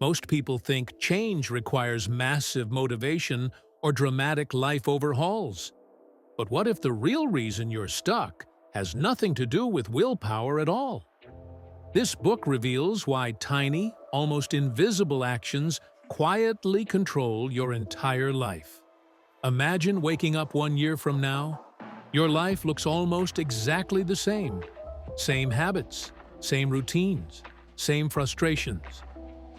Most people think change requires massive motivation or dramatic life overhauls. But what if the real reason you're stuck has nothing to do with willpower at all? This book reveals why tiny, almost invisible actions quietly control your entire life. Imagine waking up 1 year from now. Your life looks almost exactly the same. Same habits, same routines, same frustrations.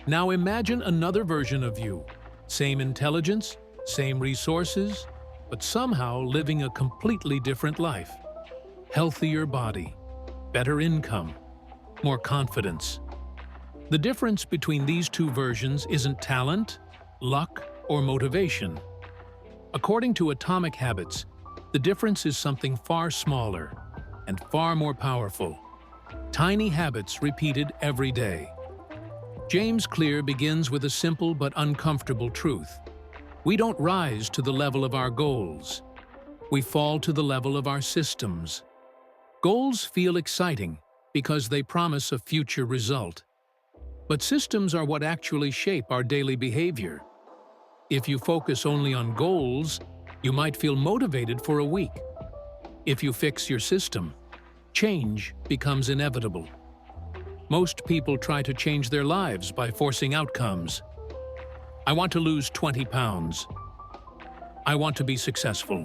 Now imagine another version of you. Same intelligence, same resources, but somehow living a completely different life. Healthier body, better income, more confidence. The difference between these two versions isn't talent, luck, or motivation. According to Atomic Habits, the difference is something far smaller and far more powerful. Tiny habits repeated every day. James Clear begins with a simple but uncomfortable truth. We don't rise to the level of our goals. We fall to the level of our systems. Goals feel exciting because they promise a future result. But systems are what actually shape our daily behavior. If you focus only on goals, you might feel motivated for a week. If you fix your system, change becomes inevitable. Most people try to change their lives by forcing outcomes. I want to lose 20 pounds. I want to be successful.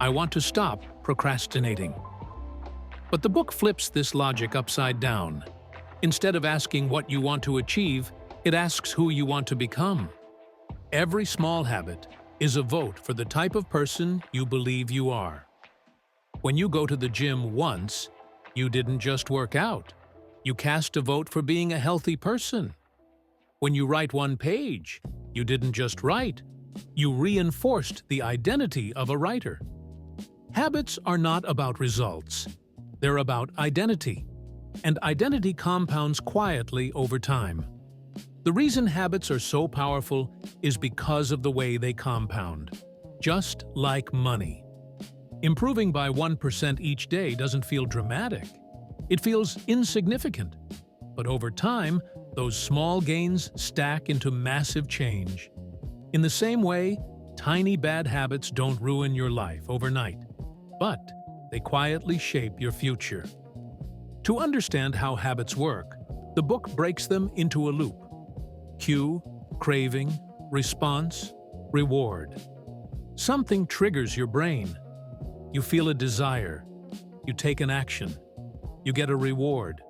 I want to stop procrastinating. But the book flips this logic upside down. Instead of asking what you want to achieve, it asks who you want to become. Every small habit is a vote for the type of person you believe you are. When you go to the gym once, you didn't just work out. You cast a vote for being a healthy person. When you write one page, you didn't just write. You reinforced the identity of a writer. Habits are not about results. They're about identity. And identity compounds quietly over time. The reason habits are so powerful is because of the way they compound. Just like money. Improving by 1% each day doesn't feel dramatic. It feels insignificant. But over time, those small gains stack into massive change. In the same way, tiny bad habits don't ruin your life overnight, but they quietly shape your future. To understand how habits work, the book breaks them into a loop. Cue, craving, response, reward. Something triggers your brain. You feel a desire. You take an action. You get a reward.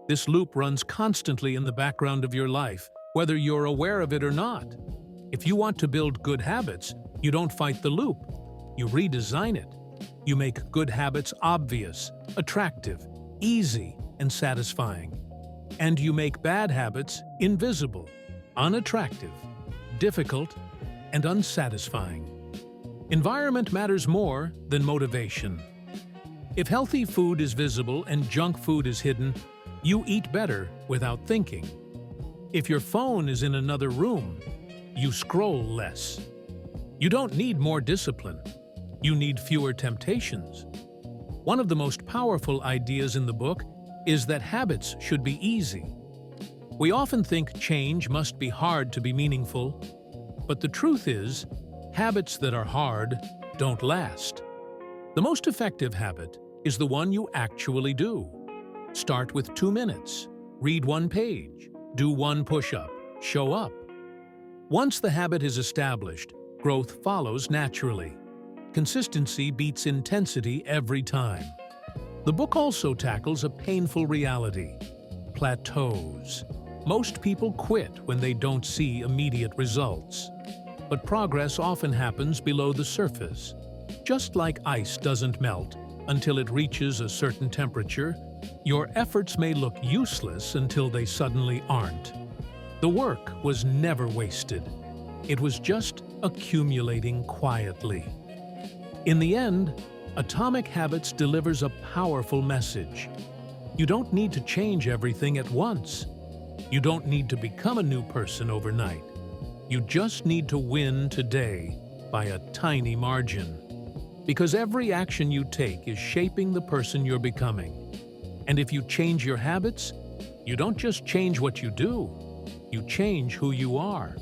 This loop runs constantly in the background of your life, whether you're aware of it or not. If you want to build good habits, you don't fight the loop. You redesign it. You make good habits obvious, attractive, easy, and satisfying. And you make bad habits invisible, unattractive, difficult, and unsatisfying. Environment matters more than motivation. If healthy food is visible and junk food is hidden, you eat better without thinking. If your phone is in another room, you scroll less. You don't need more discipline. You need fewer temptations. One of the most powerful ideas in the book is that habits should be easy. We often think change must be hard to be meaningful, but the truth is, habits that are hard don't last. The most effective habit is the one you actually do. Start with 2 minutes, read 1 page, do 1 push-up, show up. Once the habit is established, growth follows naturally. Consistency beats intensity every time. The book also tackles a painful reality: plateaus. Most people quit when they don't see immediate results. But progress often happens below the surface. Just like ice doesn't melt until it reaches a certain temperature, your efforts may look useless until they suddenly aren't. The work was never wasted. It was just accumulating quietly. In the end, Atomic Habits delivers a powerful message. You don't need to change everything at once. You don't need to become a new person overnight. You just need to win today by a tiny margin. Because every action you take is shaping the person you're becoming. And if you change your habits, you don't just change what you do, you change who you are.